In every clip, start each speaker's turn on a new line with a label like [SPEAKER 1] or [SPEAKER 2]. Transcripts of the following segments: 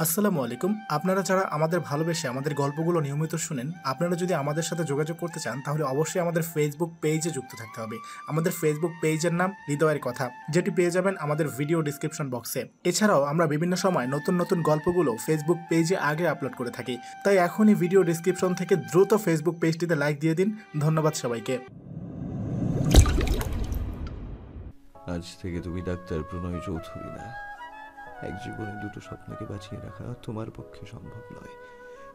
[SPEAKER 1] আসসালামু আলাইকুম। আপনারা যারা আমাদের ভালোবেসে আমাদের গল্পগুলো নিয়মিত শুনেন, আপনারা যদি আমাদের সাথে যোগাযোগ করতে চান তাহলে অবশ্যই আমাদের ফেসবুক পেজে যুক্ত থাকতে হবে। আমাদের ফেসবুক পেজের নাম হৃদয়ের কথা, যেটি পেয়ে যাবেন আমাদের ভিডিও ডিসক্রিপশন বক্সে। এছাড়াও আমরা বিভিন্ন সময় নতুন নতুন গল্পগুলো ফেসবুক পেজে আগে আপলোড করে থাকি, তাই এখনই ভিডিও ডিসক্রিপশন থেকে দ্রুত ফেসবুক পেজটিতে লাইক দিয়ে দিন। ধন্যবাদ সবাইকে।
[SPEAKER 2] আজ থেকে তুমি ডাক্তার প্রণয় চৌধুরী না। এক জীবনে দুটো স্বপ্নকে বাঁচিয়ে রাখা তোমার পক্ষে সম্ভব নয়।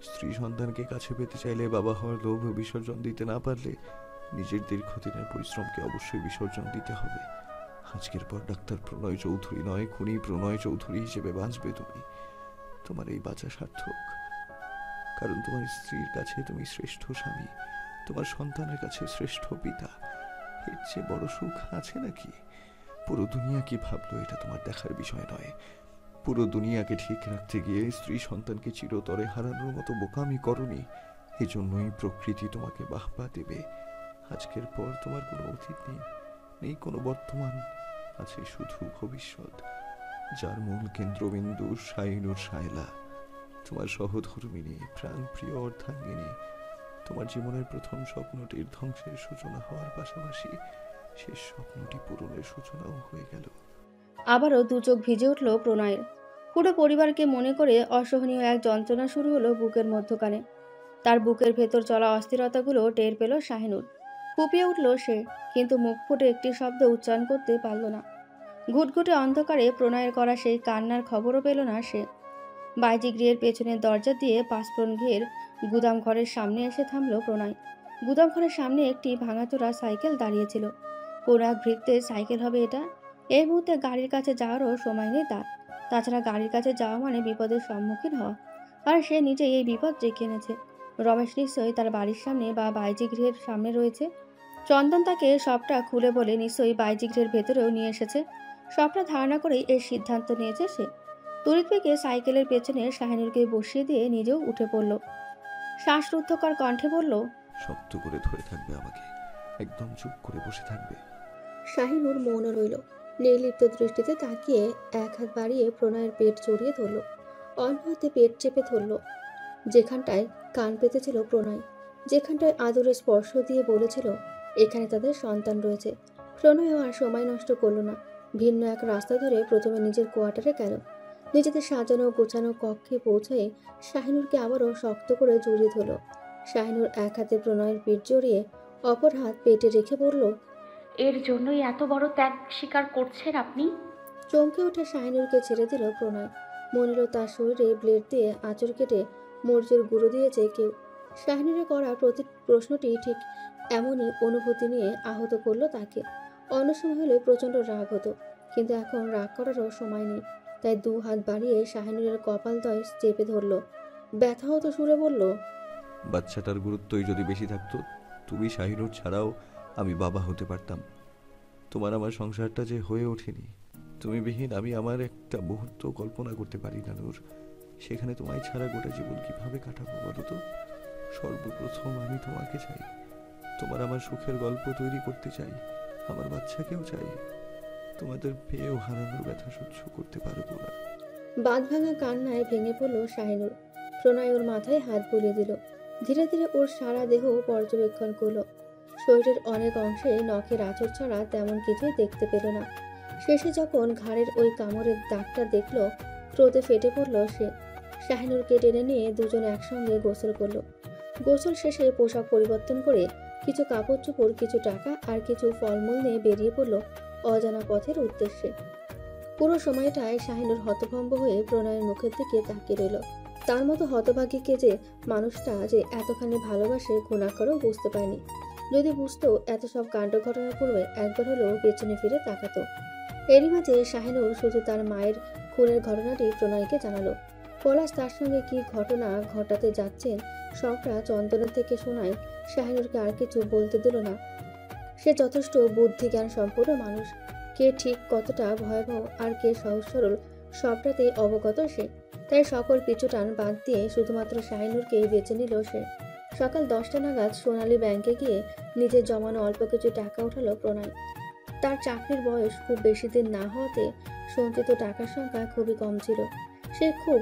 [SPEAKER 2] স্ত্রী সন্তানকে কাছে পেতে চাইলে, বাবা হওয়ার লোভ বিসর্জন দিতে না পারলে নিজের দীর্ঘদিনের পরিশ্রমকে অবশ্যই বিসর্জন দিতে হবে। আজকের পর ডাক্তার প্রণয় চৌধুরী নয়, খুনি প্রণয় চৌধুরী হিসেবে বাঁচবে তুমি। তোমার এই বাঁচা সার্থক, কারণ তোমার স্ত্রীর কাছে তুমি শ্রেষ্ঠ স্বামী, তোমার সন্তানের কাছে শ্রেষ্ঠ পিতা। এর চেয়ে বড় সুখ আছে নাকি? পুরো দুনিয়া কি ভাবলো এটা তোমার দেখার বিষয় নয়। পুরো দুনিয়াকে ঠিক রাখতে গিয়ে স্ত্রী সন্তানকে চিরতরে হারানোর মতো বোকামি করনি। এজন্যই প্রকৃতি তোমাকে বাহবা দেবে। আজকের পর তোমার কোনো অতীত নেই, নেই কোনো বর্তমান, আছে শুধু ভবিষ্যৎ, যার মূল কেন্দ্রবিন্দু শাইনুর শায়লা, তোমার সহধর্মিণী, প্রাণপ্রিয় অর্ধাঙ্গিনী। তোমার জীবনের প্রথম স্বপ্নটির ধ্বংসের সূচনা হওয়ার পাশাপাশি শেষ স্বপ্নটি পূরণের সূচনাও হয়ে গেল।
[SPEAKER 3] আবারও দু চোখ ভিজে উঠল প্রণয়ের। পুরো পরিবারকে মনে করে অসহনীয় এক যন্ত্রণা শুরু হলো বুকের মধ্যখানে। তার বুকের ভেতর চলা অস্থিরতাগুলো টের পেল শাহিনুর। ফুপিয়ে উঠল সে, কিন্তু মুখ ফুটে একটি শব্দ উচ্চারণ করতে পারল না। ঘুটঘুটে অন্ধকারে প্রণয়ের করা সেই কান্নার খবরও পেল না সে। বাইজি গৃহের পেছনের দরজা দিয়ে পাঁচফোড়ন ঘের গুদাম ঘরের সামনে এসে থামল প্রণয়। গুদাম ঘরের সামনে একটি ভাঙাচোরা সাইকেল দাঁড়িয়েছিল। কোন এক ভৃত্যের সাইকেল হবে এটা? এই মুহূর্তে গাড়ির কাছে যাওয়ারও সময় নেই তার। তাছাড়া গাড়ির কাছে যাওয়া মানে বিপদের সম্মুখীন হওয়া, আর সে নিজেই এই বিপদ ডেকে এনেছে। রমেশ নিশ্চয়ই তার বাড়ির সামনে বা বাইজি গৃহের সামনে রয়েছে। চন্দন তাকে সবটা খুলে বলে নিশ্চয়ই বাইজি গৃহের ভেতরেও নিয়ে এসেছে। সবটা ধারণা করেই এর সিদ্ধান্ত নিয়েছে সে। তড়িৎ বেগে সাইকেলের পেছনে শাহিনুরকে বসিয়ে দিয়ে নিজেও উঠে পড়ল। শ্বাসরুদ্ধকর কণ্ঠে বলল,
[SPEAKER 2] শক্ত করে ধরে থাকবে আমাকে, একদম চুপ করে বসে থাকবে।
[SPEAKER 3] শাহিনুর মৌন রইল। নির্লিপ্ত দৃষ্টিতে তাকিয়ে এক হাত বাড়িয়ে প্রণয়ের পেট জড়িয়ে ধরল, অন্য হাতে পেট চেপে ধরল। যেখানটায় কান পেতেছিল প্রণয়, যেখানটায় আদরে স্পর্শ দিয়ে বলেছিল এখানে তাদের সন্তান রয়েছে। প্রণয়ও আর সময় নষ্ট করল না। ভিন্ন এক রাস্তা ধরে প্রথমে নিজের কোয়ার্টারে গেল। নিজেদের সাজানো গোছানো কক্ষে পৌঁছে শাহিনুরকে আবারও শক্ত করে জড়িয়ে ধরল। শাহিনুর এক হাতে প্রণয়ের পিঠ জড়িয়ে অপর হাত পেটে রেখে বলল,
[SPEAKER 4] এর জন্যই এত বড় ত্যাগ স্বীকার করছেন আপনি?
[SPEAKER 3] চমকে উঠে শাহিনুরকে ছেড়ে দিল প্রণয়। মনে হলো তার শরীরে ব্লেড দিয়ে আঁচড় কেটে মরিচের গুঁড়ো দিয়েছে কেউ। শাহিনুরের করা প্রতি প্রশ্নটি ঠিক এমনই অনুভূতি নিয়ে আহত করলো তাকে। অন্য সময় হলে প্রচণ্ড রাগ হতো, কিন্তু এখন রাগ করারও সময় নেই। তাই দু হাত বাড়িয়ে শাহিনুরের কপালদ্বয় চেপে ধরল। ব্যথা হতো সুরে বলল,
[SPEAKER 2] বাচ্চাটার গুরুত্বই যদি বেশি থাকতো, তুমি শাহিনুর ছাড়াও আমি বাবা হতে পারতাম। তোমার আমার সংসারটা যে হয়ে ওঠেনি, তুমি বিহীন আমি আমার একটা মুহূর্ত কল্পনা করতে পারি না নূর। সেখানে তোমায় ছাড়া গোটা জীবন কিভাবে কাটাবো বলো তো? সর্বপ্রথম আমি তোমাকে চাই, তোমার আমার সুখের গল্প তৈরি করতে চাই, আমার বাচ্চাকেও চাই। তোমাদের পেয়েও হারানোর ব্যথা সহ্য করতে পারবো না।
[SPEAKER 3] বাঁধ ভাঙা কান্নায় ভেঙে পড়ল শাহিনুর। প্রণয় ওর মাথায় হাত বুলিয়ে দিল। ধীরে ধীরে ওর সারা দেহ পর্যবেক্ষণ করলো। শরীরের অনেক অংশে নখের আঁচড় ছাড়া তেমন কিছুই দেখতে পেল না। শেষে যখন ঘাড়ের ওই কামড়ের দাগটা দেখলো, ক্রোধে ফেটে পড়ল সে। শাহিনুরকে টেনে নিয়ে দুজন একসঙ্গে গোসল করলো। গোসল শেষে পোশাক পরিবর্তন করে কিছু কাপড় চোপড়, কিছু টাকা আর কিছু ফলমূল নিয়ে বেরিয়ে পড়ল অজানা পথের উদ্দেশ্যে। পুরো সময়টায় শাহিনুর হতভম্ব হয়ে প্রণয়ের মুখের দিকে তাকিয়ে রইল। তার মতো হতভাগীকে যে মানুষটা যে এতখানি ভালোবাসে ঘৃণা করেও বুঝতে পারেনি। যদি বুঝতো, এত সব কাণ্ড ঘটনার পূর্বে একবার হলেও পেছনে ফিরে তাকাতো। এরই মাঝে শাহিনুর শুধু তার মায়ের খুনের ঘটনাটি প্রণয়কে জানালো। পলাশ তার সঙ্গে কি ঘটনা ঘটাতে যাচ্ছেন সবটা চন্দনের থেকে শোনায় শাহিনুরকে আর কিছু বলতে দিল না। সে যথেষ্ট বুদ্ধি জ্ঞান সম্পন্ন মানুষ। কে ঠিক কতটা ভয়াবহ আর কে সহজ সরল সবটাতেই অবগত সে। তাই সকল পিছুটান বাদ দিয়ে শুধুমাত্র শাহিনুরকে বেছে নিল সে। সকাল 10টা নাগাদ সোনালী ব্যাংকে গিয়ে নিজের জমানো অল্প কিছু টাকা উঠালো প্রণয়। তার চাকরির বয়স খুব বেশি দিন না হওয়াতে সঞ্চিত টাকার সংখ্যা খুবই কম ছিল। সে খুব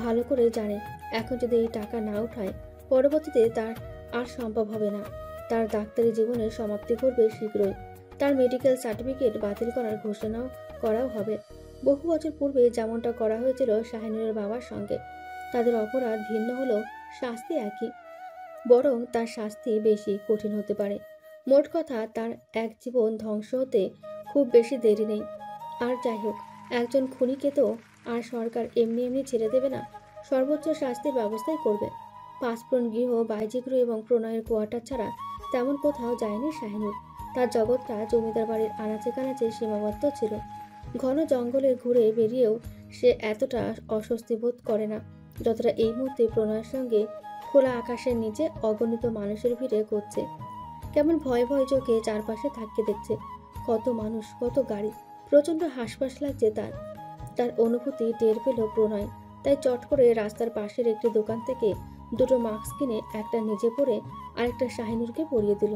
[SPEAKER 3] ভালো করে জানে এখন যদি এই টাকা না উঠায় পরবর্তীতে তার আর সম্ভব হবে না। তার ডাক্তারি জীবনের সমাপ্তি ঘটবে শীঘ্রই। তার মেডিকেল সার্টিফিকেট বাতিল করার ঘোষণাও করাও হবে। বহু বছর পূর্বে যেমনটা করা হয়েছিল শাহিনুরের বাবার সঙ্গে। তাদের অপরাধ ভিন্ন হলেও শাস্তি একই, বরং তার শাস্তি বেশি কঠিন হতে পারে। মোট কথা, তার এক জীবন ধ্বংস হতে খুব বেশি দেরি নেই। আর যাই হোক, একজন খুনিকে তো আর সরকার এমনি এমনি ছেড়ে দেবে না, সর্বোচ্চ শাস্তির ব্যবস্থাই করবে। পাঁচফোড়ন গৃহ, বাইজি গৃহ এবং প্রণয়ের কোয়ার্টার ছাড়া তেমন কোথাও যায়নি শাহিনুর। তার জগৎটা জমিদার বাড়ির আনাচে কানাচে সীমাবদ্ধ ছিল। ঘন জঙ্গলে ঘুরে বেরিয়েও সে এতটা অস্বস্তি বোধ করে না যতটা এই মুহূর্তে প্রণয়ের সঙ্গে খোলা আকাশের নিচে অগণিত মানুষের ভিড়ে করছে। কেমন ভয় ভয় চোখে চারপাশে থাকতে দেখছে। কত মানুষ, কত গাড়ি, প্রচণ্ড হাসপাস লাগছে তার। তার অনুভূতি টের পেল প্রণয়, তাই চট করে রাস্তার পাশের একটি দোকান থেকে দুটো মাস্ক কিনে একটা নিজে পরে আরেকটা শাহিনুরকে পরিয়ে দিল।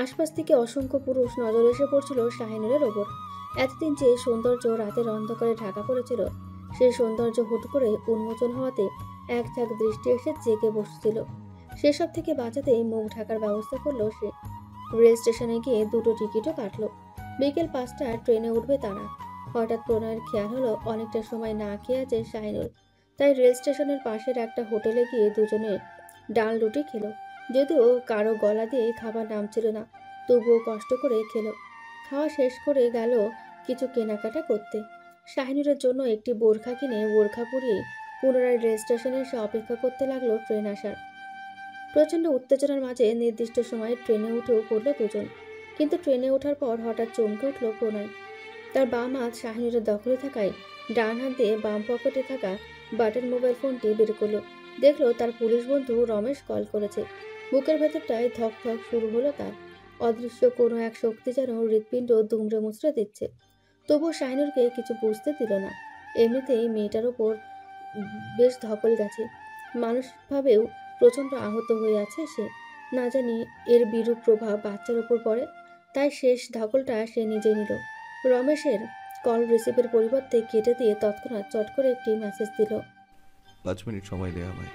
[SPEAKER 3] আশপাশ থেকে অসংখ্য পুরুষ নজর এসে পড়ছিল শাহিনুরের ওপর। এতদিন যে সৌন্দর্য রাতের অন্ধকারে ঢাকা পড়েছিল, সেই সৌন্দর্য হুট করে উন্মোচন হওয়াতে এক ঝাঁক দৃষ্টি এসে জেগে বসছিল। সেসব থেকে বাঁচাতে মুখ ঢাকার ব্যবস্থা করলো সে। রেল স্টেশনে গিয়ে দুটো টিকিটও কাটলো। বিকেল 5টার ট্রেনে উঠবে তারা। হঠাৎ প্রণয়ের খেয়াল হলো অনেকটা সময় না খেয়ে আছে শাহিনুর, তাই রেল স্টেশনের পাশের একটা হোটেলে গিয়ে দুজনে ডাল রুটি খেলো। যদিও কারো গলা দিয়ে খাবার নামছিল না, তবুও কষ্ট করে খেলো। খাওয়া শেষ করে গেল কিছু কেনাকাটা করতে। শাহিনুরের জন্য একটি বোরখা কিনে বোরখা পরিয়ে পুনরায় রেল স্টেশনে এসে অপেক্ষা করতে লাগলো ট্রেন আসার। প্রচণ্ড উত্তেজনার মাঝে নির্দিষ্ট সময়ে ট্রেনে উঠেও পড়ল দুজন। কিন্তু ট্রেনে ওঠার পর হঠাৎ চমকে উঠল প্রণয়। তার বাম হাত শাহিনুরের দখলে থাকায় ডান হাত দিয়ে বাম পকেটে থাকা বাটন মোবাইল ফোনটি বের করলো। দেখলো তার পুলিশ বন্ধু রমেশ কল করেছে। বুকের ভেতরটায় ধক ধক শুরু হলো তার। অদৃশ্য কোনো এক শক্তি যেন হৃৎপিণ্ড দুমড়ে মুচড়ে দিচ্ছে। তবুও শাহিনুরকে কিছু বুঝতে দিল না। এমনিতেই মেয়েটার ওপর বেশ ধকল গেছে, মানসিকভাবেও প্রচণ্ড আহত হয়ে আছে সে। না জানি এর বিরূপ প্রভাব বাচ্চার ওপর পড়ে, তাই শেষ ধকলটা সে নিজে নিল। রমেশের কল রিসিভের পরিবর্তে কেটে দিয়ে তৎক্ষণাৎ চট করে একটি মেসেজ দিল।
[SPEAKER 2] 5 মিনিট সময় দেয়া আমায়।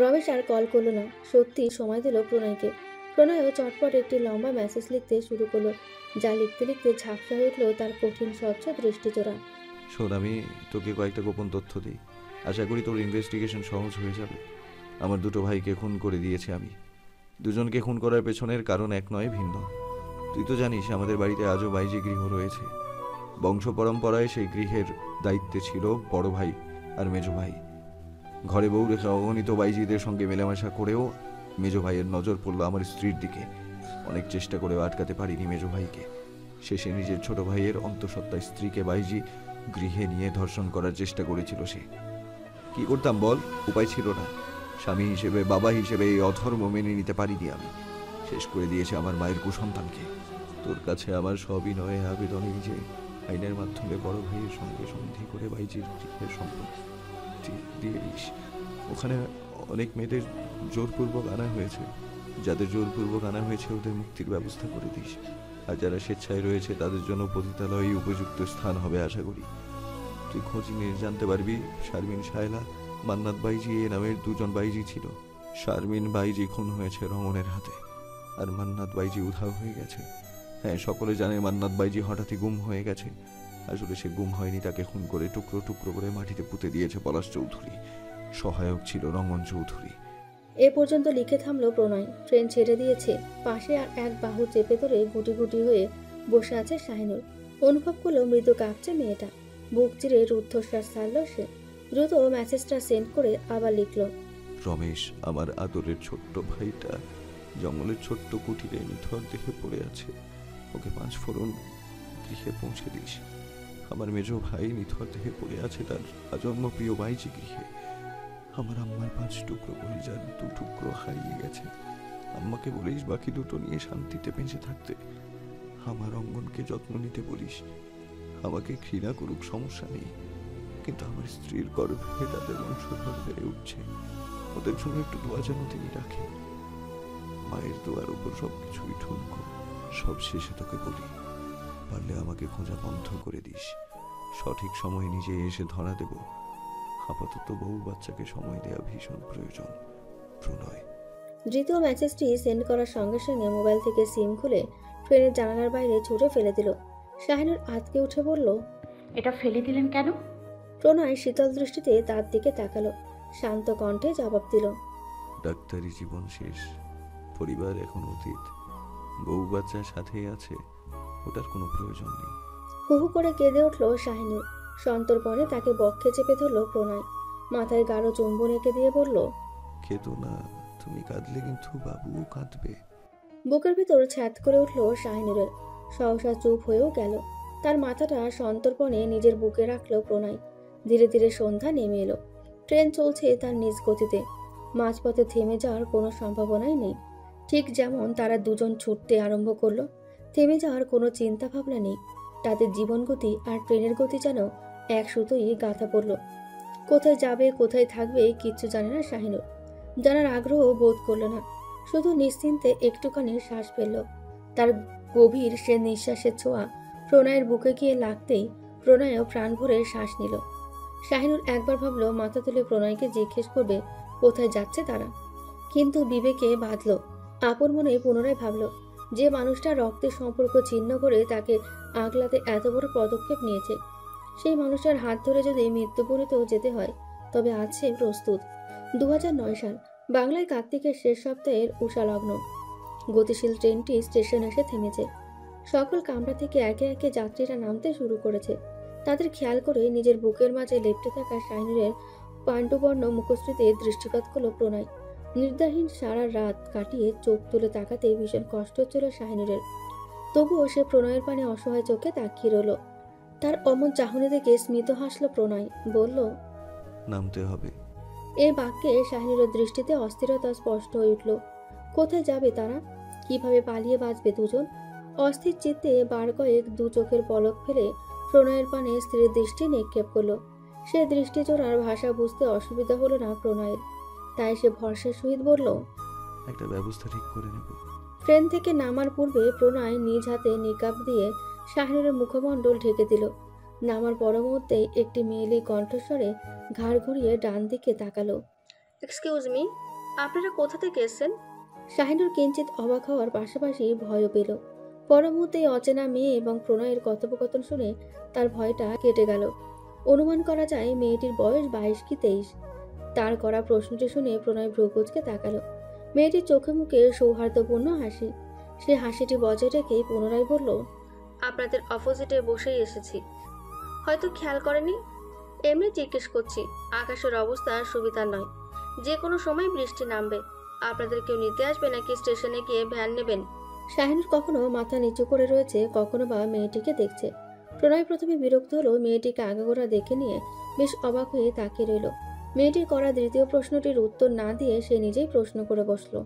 [SPEAKER 3] রমেশ আর কল করলো না, সত্যি সময় দিল প্রণয়কে। প্রণয়ও চটপট একটি লম্বা মেসেজ লিখতে শুরু করলো, যা লিখতে লিখতে ঝাপসা হয়ে উঠল তার কঠিন স্বচ্ছ দৃষ্টিচোরা।
[SPEAKER 2] শোন, আমি তোকে কয়েকটা গোপন তথ্য দিই। আশা করি তোর ইনভেস্টিগেশন সহজ হয়ে যাবে। আমার দুটো ভাইকে খুন করে দিয়েছি আমি। দুজনকে খুন করার পেছনের কারণ এক নয়, ভিন্ন। তুই তো জানিস আমাদের বাড়িতে আজও বাইজি গৃহ রয়েছে। বংশ পরম্পরায় সেই গৃহের দায়িত্বে ছিল বড় ভাই আর মেজ ভাই। ঘরে বউ রেখে অগণিত বাইজিদের সঙ্গে মেলামেশা করেও মেজ ভাইয়ের নজর পড়ল আমার স্ত্রীর দিকে। অনেক চেষ্টা করেও আটকাতে পারিনি মেজ ভাইকে। শেষে নিজের ছোট ভাইয়ের অন্তঃসত্ত্বা স্ত্রীকে বাইজি গৃহে নিয়ে ধর্ষণ করার চেষ্টা করেছিল সে। কি করতাম বল? উপায় ছিল না। স্বামী হিসেবে, বাবা হিসেবে এই অধর্ম মেনে নিতে পারিনি আমি। শেষ করে দিয়েছে আমার মায়ের কুসন্তানকে। তোর কাছে আমার সবিনয়ে আবেদন এই যে আইনের মাধ্যমে বড় ভাইয়ের সঙ্গে সন্ধি করে বাইজির গৃহের সম্পত্তি দিয়ে দিস। ওখানে অনেক মেয়েদের জোরপূর্বক আনা হয়েছে। যাদের জোরপূর্বক আনা হয়েছে ওদের মুক্তির ব্যবস্থা করে দিস। আর যারা স্বেচ্ছায় রয়েছে তাদের জন্য পতিতালয়ই উপযুক্ত স্থান হবে আশা করি। তুই খোঁজ নিয়ে জানতে পারবি শারমিন শায়লা, মান্নাত বাইজি এ নামের দুজন বাইজি ছিল। শারমিন বাইজি খুন হয়েছে রমনের হাতে, আর মান্নাত বাইজি উধাও হয়ে গেছে। হ্যাঁ, সকলে জানে মান্নাত বাইজি হঠাৎই গুম হয়ে গেছে। আসলে সে গুম হয়নি, তাকে খুন করে টুকরো টুকরো করে মাটিতে পুঁতে দিয়েছে পলাশ চৌধুরী। সহায়ক ছিল রঙ্গন চৌধুরী।
[SPEAKER 3] এ পর্যন্ত লিখে থামলো প্রণয়। ট্রেন ছেড়ে দিয়েছে। পাশে আর এক বাহু চেপে ধরে গুটি গুটি হয়ে বসে আছে শাহিনুর। অনুভব করলো মৃদু কাঁপছে মেয়েটা। বুক চিরে রুদ্ধশ্বাস ছাড়ল সে। দ্রুত মেসেজটা সেন্ড করে আবার লিখলো,
[SPEAKER 2] রমেশ, আমার আদরের ছোট্ট ভাইটা জঙ্গলের ছোট্ট কুটিরে নিথর দেহে পড়ে আছে। ওকে 5 ফোড়ন গৃহে পৌঁছে দিস। আমার মেজ ভাই নিথর দেহে পড়ে আছে তার আজন্ম প্রিয় বাইজি গৃহে। আমার আম্মার 5 টুকরো কলিজার 2 টুকরো হারিয়ে গেছে। আম্মাকে বলিস বাকি দুটো নিয়ে শান্তিতে বেঁচে থাকতে। আমার অঙ্গনকে যত্ন নিতে বলিস। আমাকে ঘৃণা করুক, সমস্যা নেই, কিন্তু আমার স্ত্রীর গর্ভে তাদের বংশধর হয়ে উঠছে। ওদের জন্য একটু দোয়া যেন তিনি রাখেন। মায়ের দোয়ার উপর সবকিছুই ঠুনকো। সব শেষে তোকে বলি, পারলে আমাকে খোঁজা বন্ধ করে দিস। সঠিক সময়ে নিজে এসে ধরা দেব। আপাতত বউ বাচ্চাকে সময় দেওয়া ভীষণ প্রয়োজন। প্রণয়।
[SPEAKER 3] দ্বিতীয় মেসেজটি সেন্ড করার সঙ্গে সঙ্গে মোবাইল থেকে সিম খুলে ট্রেনের জানালার বাইরে ছুঁড়ে ফেলে দিল। শাহিনুর আঁতকে উঠে বলল,
[SPEAKER 4] এটা ফেলে দিলেন কেন?
[SPEAKER 3] প্রণয় শীতল দৃষ্টিতে তার দিকে তাকালো, শান্ত কণ্ঠে জবাব দিল,
[SPEAKER 2] ডাক্তারি জীবন শেষ, পরিবার এখন অতীত। বউ বাচ্চার সাথেই আছে, ওটার কোনো প্রয়োজন নেই।
[SPEAKER 3] হু হু করে কেঁদে উঠল শাহিনুর। সন্তর্পণে তাকে বক্ষে চেপে ধরল প্রণয়। মাথায় গাঢ় চুম্বন এঁকে দিয়ে বলল,
[SPEAKER 2] খেতো না, তুমি কাঁদলে কিন্তু বাবুও কাঁদবে।
[SPEAKER 3] বুকের ভিতর ছ্যাদ করে উঠল শাহিনুরের। সহসা চুপ হয়েও গেল। তার মাথাটা সন্তর্পণে নিজের বুকে রাখল প্রণয়। ধীরে ধীরে সন্ধ্যা নেমে এলো। ট্রেন চলছে তার নিজ গতিতে। মাঝপথে থেমে যাওয়ার কোনো সম্ভাবনাই নেই। ঠিক যেমন তারা দুজন ছুটতে আরম্ভ করলো, থেমে যাওয়ার কোনো চিন্তা ভাবনা নেই। তাদের জীবন গতি আর ট্রেনের গতি যেন এক সুতোই গাঁথা পড়ল। কোথায় যাবে, কোথায় থাকবে কিচ্ছু জানে না শাহিনুর। জানার আগ্রহ বোধ করল না, শুধু নিশ্চিন্তে একটুখানি শ্বাস ফেলল। তার গভীর সে নিঃশ্বাসের ছোঁয়া প্রণয়ের বুকে গিয়ে লাগতেই প্রণয়ও প্রাণ ভরে শ্বাস নিল। শাহিনুর একবার ভাবল মাথা তুলে প্রণয়কে জিজ্ঞেস করবে কোথায় যাচ্ছে তারা, কিন্তু বিবেকে বাঁধল। আপন মনে পুনরায় ভাবল, যে মানুষটা রক্তের সম্পর্ক ছিন্ন করে তাকে আগলাতে এত বড় পদক্ষেপ নিয়েছে, সেই মানুষটার হাত ধরে যদি মৃত্যুপুরীতেও যেতে হয় তবে আছে প্রস্তুত। 2009 সাল, বাংলায় কার্তিকের শেষ সপ্তাহের উষা লগ্ন। গতিশীল ট্রেনটি স্টেশনে এসে থেমেছে। সকল কামরা থেকে একে একে যাত্রীরা নামতে শুরু করেছে। তাদের খেয়াল করে নিজের বুকের মাঝে লেপ্টে থাকা শাহিনুরের পাণ্ডুবর্ণ মুখশ্রীতে দৃষ্টিপাত করল প্রণয়। নির্দাহীন সারা রাত কাটিয়ে চোখ তুলে তাকাতে ভীষণ কষ্ট হচ্ছিল শাহিনুরের। তবুও সে প্রণয়ের পানে অসহায় চোখে তাকিয়ে রইল। তার অমন চাহনি দেখে স্মিত হাসল প্রণয়, বলল,
[SPEAKER 2] নামতে হবে।
[SPEAKER 3] এই বাক্যে শাহিনুরের দৃষ্টিতে অস্থিরতা স্পষ্ট হয়ে উঠল। কোথায় যাবে তারা, কিভাবে পালিয়ে বাঁচবে দুজন? অস্থির চিত্তে বার কয়েক দু চোখের পলক ফেলে প্রণয়ের পানে স্ত্রীর দৃষ্টি নিক্ষেপ করলো। সে দৃষ্টি জোড়ার ভাষা বুঝতে অসুবিধা হলো না প্রণয়ের, তাই সে ভরসার সহিত বলল,
[SPEAKER 2] একটা ব্যবস্থা ঠিক করে নেব।
[SPEAKER 3] ট্রেন থেকে নামার পূর্বে প্রণয় নিজ হাতে নিকাব দিয়ে শাহিনুরের মুখমণ্ডল ঢেকে দিল। নামার পর মুহূর্তেই একটি মেয়েলি কণ্ঠস্বরে ঘাড় ঘুরিয়ে ডান দিকে তাকালো। এক্সকিউজ মি, আপনারা কোথা থেকে এসেছেন? শাহিনুর কিঞ্চিত অবাক হওয়ার পাশাপাশি ভয়ও পেল। পর মুহূর্তেই অচেনা মেয়ে এবং প্রণয়ের কথোপকথন শুনে তার ভয়টা কেটে গেল। অনুমান করা যায় মেয়েটির বয়স 22 কি 23। তার করা প্রশ্নটি শুনে প্রণয় ভ্রুকুঁচকে তাকালো। মেয়েটির চোখে মুখে সৌহার্দ্যপূর্ণ হাসি। সে হাসিটি বজায় রেখে পুনরায় বলল, আপনাদের অপোজিটে বসেই এসেছি, হয়তো খেয়াল করেনি। এমনি জিজ্ঞেস করছি, আকাশের অবস্থা সুবিধার নয়, যে কোনো সময় বৃষ্টি নামবে। আপনাদের কেউ নিতে আসবে নাকি স্টেশনে গিয়ে ভ্যান নেবেন? শাহিনুর কখনো মাথা নিচু করে রয়েছে, কখনো বা মেয়েটিকে দেখছে। প্রণয় প্রথমে বিরক্ত হলো, মেয়েটিকে আগাগোড়া দেখে নিয়ে বেশ অবাক হয়ে তাকিয়ে রইল। মেয়েটির করা দ্বিতীয় প্রশ্নটির উত্তর না দিয়ে সে নিজেই প্রশ্ন করে বসলো,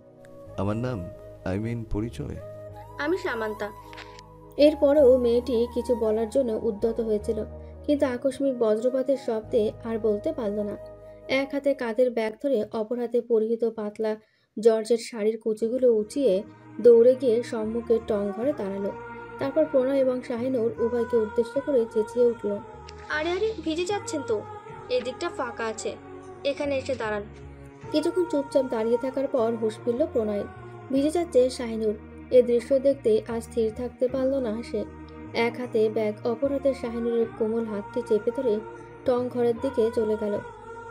[SPEAKER 2] আমার নাম, পরিচয়?
[SPEAKER 3] আমি সামান্তা। এরপরেও মেয়েটি কিছু বলার জন্য উদ্যত হয়েছিল, কিন্তু আকস্মিক বজ্রপাতের শব্দে আর বলতে পারল না। এক হাতে কাঁধের ব্যাগ ধরে অপর হাতে পরিহিত পাতলা জর্জের শাড়ির কুচিগুলো উঁচিয়ে দৌড়ে গিয়ে সম্মুখের টং ঘরে দাঁড়ালো। তারপর প্রণয় এবং শাহিনুর উভয়কে উদ্দেশ্য করে চেঁচিয়ে উঠল, আরে আরে, ভিজে যাচ্ছেন তো, এদিকটা ফাঁকা আছে, এখানে এসে দাঁড়ান। কিছুক্ষণ চুপচাপ দাঁড়িয়ে থাকার পর হুঁশ ফিরল প্রণয়ের। ভিজে যাচ্ছে শাহিনুর। এ দৃশ্য দেখতে আর স্থির থাকতে পারল না সে। এক হাতে ব্যাগ, অপর হাতে শাহিনুরের কোমল হাতটি চেপে ধরে টং ঘরের দিকে চলে গেল।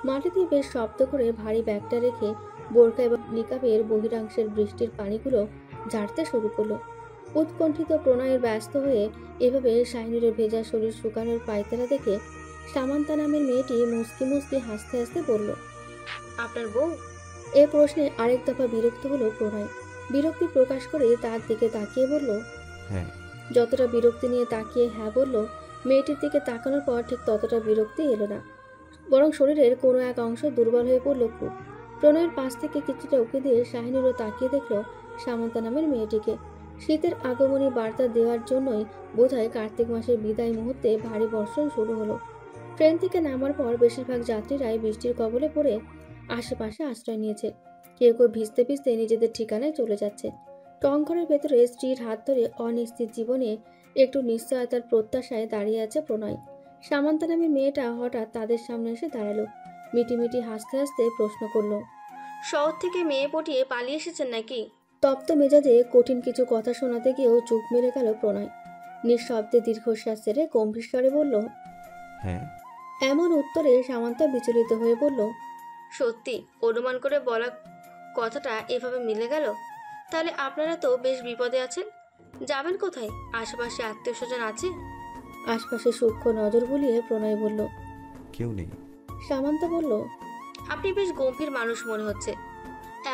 [SPEAKER 3] মাটিতে বেশ শব্দ করে ভারী ব্যাগটা রেখে বোরকা এবং নিকাবের বহিরাংশের বৃষ্টির পানিগুলো ঝাড়তে শুরু করলো। উৎকণ্ঠিত প্রণয়ের ব্যস্ত হয়ে এভাবে শাহিনুরের ভেজা শরীর শুকানোর পায়তারা দেখে সামান্তা নামের মেয়েটি মুচকি মুচকি হাসতে হাসতে বলল, আপনার বউ? এ প্রশ্নে আরেক দফা বিরক্ত হলো প্রণয়। বিরক্তি প্রকাশ করে তার দিকে তাকিয়ে বলল,
[SPEAKER 2] হ্যাঁ।
[SPEAKER 3] যতটা বিরক্তি নিয়ে তাকিয়ে হ্যাঁ বলল, মেয়েটির দিকে তাকানোর পর ঠিক ততটা বিরক্তি এলো না, বরং শরীরের কোনো এক অংশ দুর্বল হয়ে পড়ল খুব। প্রণয়ের পাশ থেকে কিছুটা উঁকি দিয়ে শাহিনুরও তাকিয়ে দেখল সামান্তা নামের মেয়েটিকে। শীতের আগমনী বার্তা দেওয়ার জন্যই বোধহয় কার্তিক মাসের বিদায় মুহূর্তে ভারী বর্ষণ শুরু হলো। ট্রেন থেকে নামার পর বেশিরভাগ যাত্রীরাই বৃষ্টির কবলে পড়ে আশেপাশে আশ্রয় নিয়েছে। কেউ কেউ ভিজতে ভিজতে নিজেদের ঠিকানায় চলে যাচ্ছে। টং ঘরের ভেতরে স্ত্রীর হাত ধরে অনিশ্চিত জীবনে একটু নিশ্চয়তার প্রত্যাশায় দাঁড়িয়ে আছে প্রণয়। সামান্তা নামে মেয়েটা হঠাৎ তাদের সামনে এসে দাঁড়ালো। মিটিমিটি হাসতে হাসতে প্রশ্ন করলো,
[SPEAKER 5] শহর থেকে মেয়ে পটিয়ে পালিয়ে এসেছেন নাকি?
[SPEAKER 3] তপ্ত মেজাজে কঠিন কিছু কথা শোনাতে গিয়েও চুপ মেরে গেল প্রণয়। নিঃশব্দে দীর্ঘশ্বাস ছেড়ে গম্ভীর স্বরে বলল,
[SPEAKER 2] হ্যাঁ।
[SPEAKER 3] এমন উত্তরে সামান্তা বিচলিত হয়ে বলল,
[SPEAKER 5] সত্যি অনুমান করে বলা কথাটা এভাবে মিলে গেল? তাহলে আপনারা তো বেশ বিপদে আছেন। যাবেন কোথায়? আশেপাশে আত্মীয় স্বজন আছে?
[SPEAKER 3] আশপাশে সূক্ষ্ম নজর বুলিয়ে প্রণয় বলল।
[SPEAKER 2] কেউ নেই।
[SPEAKER 3] সামান্তা বলল,
[SPEAKER 5] আপনি বেশ গম্ভীর মানুষ মনে হচ্ছে।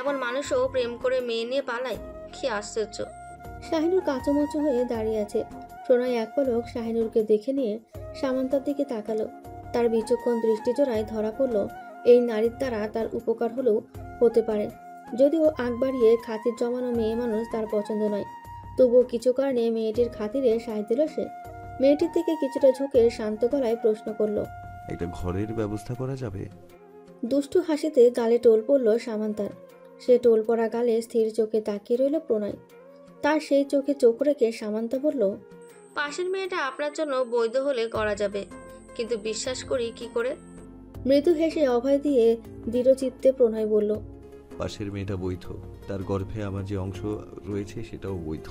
[SPEAKER 5] এমন মানুষও প্রেম করে মেয়ে নিয়ে পালায়, কি আশ্চর্য।
[SPEAKER 3] শাহিনুর কাঁচুমাচু হয়ে দাঁড়িয়ে আছে। প্রণয় এক পলক শাহিনুরকে দেখে নিয়ে সামান্তার দিকে তাকালো। তার বিচক্ষণ দৃষ্টিজোড়ায় ধরা পড়ল এই নারীর দ্বারা তার উপকার হলেও হতে পারে। যদিও আগ বাড়িয়ে খাতির জমানো মেয়ে মানুষ তার পছন্দ নয়, তবুও কিছু কারণে মেয়েটির খাতিরে সায় দিল সে। মেয়েটির থেকে কিছুটা ঝুঁকে শান্ত গলায় প্রশ্ন করল,
[SPEAKER 2] একটা ঘরের ব্যবস্থা করা যাবে?
[SPEAKER 3] দুষ্টু হাসিতে গালে টোল পড়ল সামান্তার। সে টোল পড়া গালে স্থির চোখে তাকিয়ে রইল প্রণয়। তার সেই চোখে চোখ রেখে সামান্তা বলল,
[SPEAKER 5] পাশের মেয়েটা আপনার জন্য বৈধ হলে করা যাবে, কিন্তু বিশ্বাস করি কি করে?
[SPEAKER 3] মৃদু হেসে অভয় দিয়ে দৃঢ়চিত্তে প্রণয় বলল,
[SPEAKER 2] পাশের মেয়েটা বৈধ, তার গর্ভে আমার যে অংশ রয়েছে সেটাও বৈধ।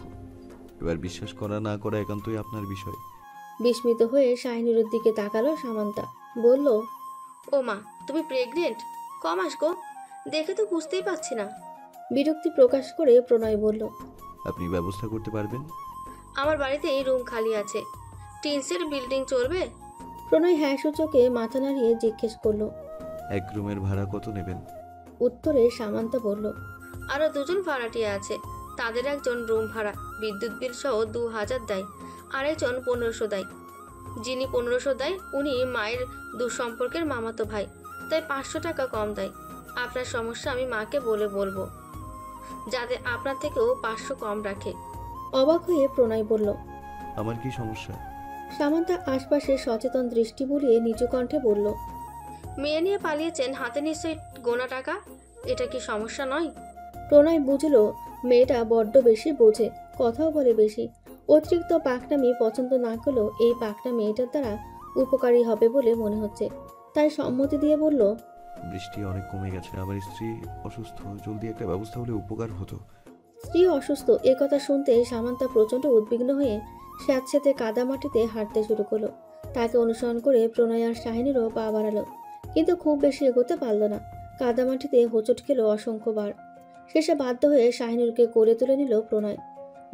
[SPEAKER 2] এবার বিশ্বাস করা না করা একান্তই আপনার বিষয়।
[SPEAKER 3] বিস্মিত হয়ে শাহিনুরের দিকে তাকালো সামান্তা, বলল,
[SPEAKER 5] ও মা, তুমি প্রেগনেন্ট? কমাস গো, দেখে তো বুঝতেই পারছি না।
[SPEAKER 3] বিরক্তি প্রকাশ করে প্রণয় বলল,
[SPEAKER 2] আপনি ব্যবস্থা করতে পারবেন?
[SPEAKER 5] আমার বাড়িতে এই রুম খালি আছে, টিনসের বিল্ডিং চলবে?
[SPEAKER 3] প্রণয় হ্যাঁ সূচকে মাথা নাড়িয়ে জিজ্ঞেস করলো।
[SPEAKER 2] এক রুমের ভাড়া কত নেবেন?
[SPEAKER 3] উত্তরে সামান্তা বলল,
[SPEAKER 5] আরো দুজন ভাড়াটিয়া আছে, তাদের একজন রুম ভাড়া বিদ্যুৎ বিল সহ 2000 দেয়, আরেকজন 1500 দেয়। যিনি 1500 দেয় উনি মায়ের দুঃসম্পর্কের মামাতো ভাই, তাই 500 টাকা কম দেয়। আপনার সমস্যা আমি মাকে বলবো যাতে আপনার থেকেও 500 কম রাখে।
[SPEAKER 3] অবাক হয়ে প্রণয় বলল।
[SPEAKER 2] আমার কি সমস্যা?
[SPEAKER 3] সামান্তা আশপাশে সচেতন দৃষ্টি বুলিয়ে নিচু কণ্ঠে বলল,
[SPEAKER 5] মেয়ে নিয়ে পালিয়েছেন, হাতে নিশ্চয়ই গোনা টাকা, এটা কি সমস্যা নয়?
[SPEAKER 3] প্রণয় বুঝল মেয়েটা বড্ড বেশি বোঝে, কথাও বলে বেশি। অতিরিক্ত পাকনামি পছন্দ না করলেও এই পাকনা মেয়েটার দ্বারা উপকারী হবে বলে মনে হচ্ছে, তাই সম্মতি দিয়ে বলল,
[SPEAKER 2] বৃষ্টি অনেক কমে গেছে, আমার স্ত্রী অসুস্থ, জলদি একটা ব্যবস্থা হলে উপকার হতো।
[SPEAKER 3] স্ত্রী অসুস্থ এ কথা শুনতে সামান্তা প্রচণ্ড উদ্বিগ্ন হয়ে স্যাঁতস্যাঁতে কাদা মাটিতে হাঁটতে শুরু করলো। তাকে অনুসরণ করে প্রণয় আর শাহিনীরও পা বাড়ালো, কিন্তু খুব বেশি এগোতে পারল না। কাদা মাটিতে হোঁচট খেলো অসংখ্যবার। শেষে বাধ্য হয়ে শাহিনুরকে কোলে তুলে নিল প্রণয়।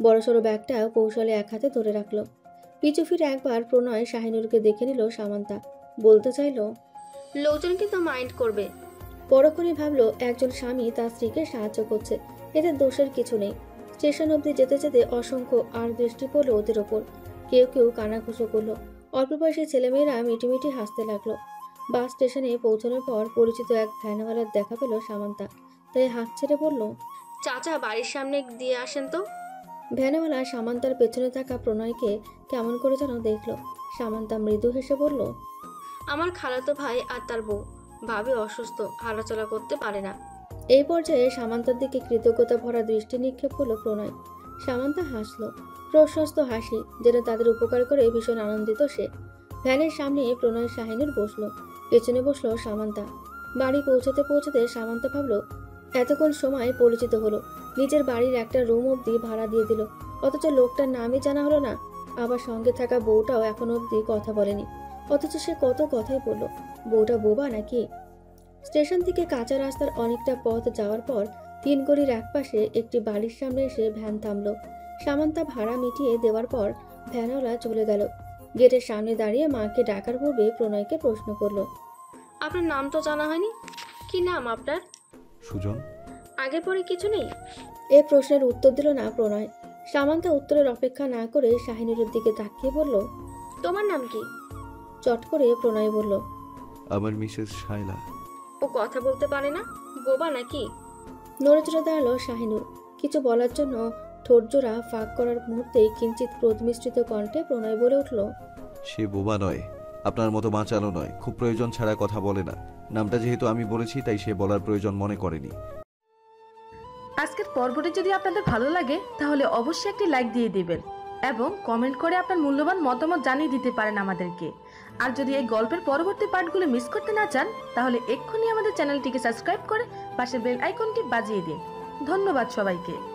[SPEAKER 3] বড়সড় ব্যাগটা কৌশলে এক হাতে ধরে রাখলো। পিছু ফিরে একবার প্রণয় শাহিনুরকে দেখে নিল সামান্তা, বলতে চাইল,
[SPEAKER 5] লোকজন কিন্তু মাইন্ড করবে।
[SPEAKER 3] পরক্ষণে ভাবলো একজন স্বামী তার স্ত্রীকে সাহায্য করছে, এতে দোষের কিছু নেই। স্টেশন অবধি যেতে যেতে অসংখ্য আর দৃষ্টি পড়লো ওদের ওপর। কেউ কেউ কানাঘুষো করলো, অল্প বয়সী ছেলেমেয়েরা মিটিমিটি হাসতে লাগলো। বাস স্টেশনে পৌঁছানোর পর পরিচিত এক ভ্যানওয়ালার দেখা পেল সামান্তা, তাই হাত ছেড়ে বলল,
[SPEAKER 5] চাচা বাড়ির সামনে দিয়ে আসেন তো।
[SPEAKER 3] ভ্যানওয়ালা সামান্তার পেছনে থাকা প্রণয়কে কেমন করে যেন দেখলো। সামান্তা মৃদু হেসে বলল,
[SPEAKER 5] আমার খালাতো ভাই আর তার বউ, ভাবে অসুস্থ, হাঁটাচলা করতে পারে না।
[SPEAKER 3] এই পর্যায়ে সামান্তার দিকে কৃতজ্ঞতা ভরা দৃষ্টি নিক্ষেপ করলো প্রণয়। সামান্তা হাসলো, প্রশস্ত হাসি, যেন তাদের উপকার করে ভীষণ আনন্দিত সে। ভ্যানের সামনে প্রণয় শাহিনুর বসলো, পেছনে বসলো সামান্তা। বাড়ি পৌঁছাতে পৌঁছাতে সামান্তা ভাবলো এতক্ষণ সময় পরিচিত হলো, নিজের বাড়ির একটা রুম অবধি ভাড়া দিয়ে দিল, অথচ লোকটার নামই জানা হলো না। আবার সঙ্গে থাকা বউটাও এখনো অবধি কথা বলেনি, অথচ সে কত কথাই বলল। বউটা বোবা নাকি? স্টেশন থেকে কাঁচা রাস্তার অনেকটা পথ যাওয়ার পর 3 গলির একপাশে একটি বাড়ির সামনে এসে ভ্যান থামলো। সামান্তা ভাড়া মিটিয়ে দেওয়ার পর ভ্যানওয়ালা চলে গেল। গেটের সামনে দাঁড়িয়ে মাকে ডাকার পূর্বে প্রণয়কে প্রশ্ন করলো,
[SPEAKER 5] আপনার নাম তো জানা হয়নি, কি নাম আপনার?
[SPEAKER 2] সুজন।
[SPEAKER 5] আগে পরে কিছু নেই?
[SPEAKER 3] এ প্রশ্নের উত্তর দিল না প্রণয়। সামান্তা উত্তরের অপেক্ষা না করে শাহিনুরের দিকে তাকিয়ে বলল,
[SPEAKER 5] তোমার নাম কি?
[SPEAKER 3] চট করে প্রণয় বলল,
[SPEAKER 2] আমার মিসেস শায়লা।
[SPEAKER 5] ও কথা বলতে পারে না, বোবা নাকি?
[SPEAKER 3] নড়েচড়ে দাঁড়ালো শাহিনুর। কিছু বলার জন্য ঠোঁটজোড়া ফাঁক করার মুহূর্তেই কিঞ্চিত ক্রোধমিশ্রিত কণ্ঠে প্রণয় বলে উঠল,
[SPEAKER 2] সে বোবা নয়, আপনার মতো বাঁচানো নয়, খুব প্রয়োজন ছাড়া কথা বলে না। নামটা যেহেতু আমি বলেছি তাই সে বলার প্রয়োজন মনে করেনি।
[SPEAKER 6] আজকের পর্বটি যদি আপনাদের ভালো লাগে তাহলে অবশ্যই একটি লাইক দিয়ে দিবেন এবং কমেন্ট করে আপনার মূল্যবান মতামত জানিয়ে দিতে পারেন আমাদেরকে। আর যদি এই গল্পের পরবর্তী পার্টগুলো মিস করতে না চান, তাহলে এক্ষুনি আমাদের চ্যানেলটিকে সাবস্ক্রাইব করে পাশের বেল আইকনটি বাজিয়ে দিন। ধন্যবাদ সবাইকে।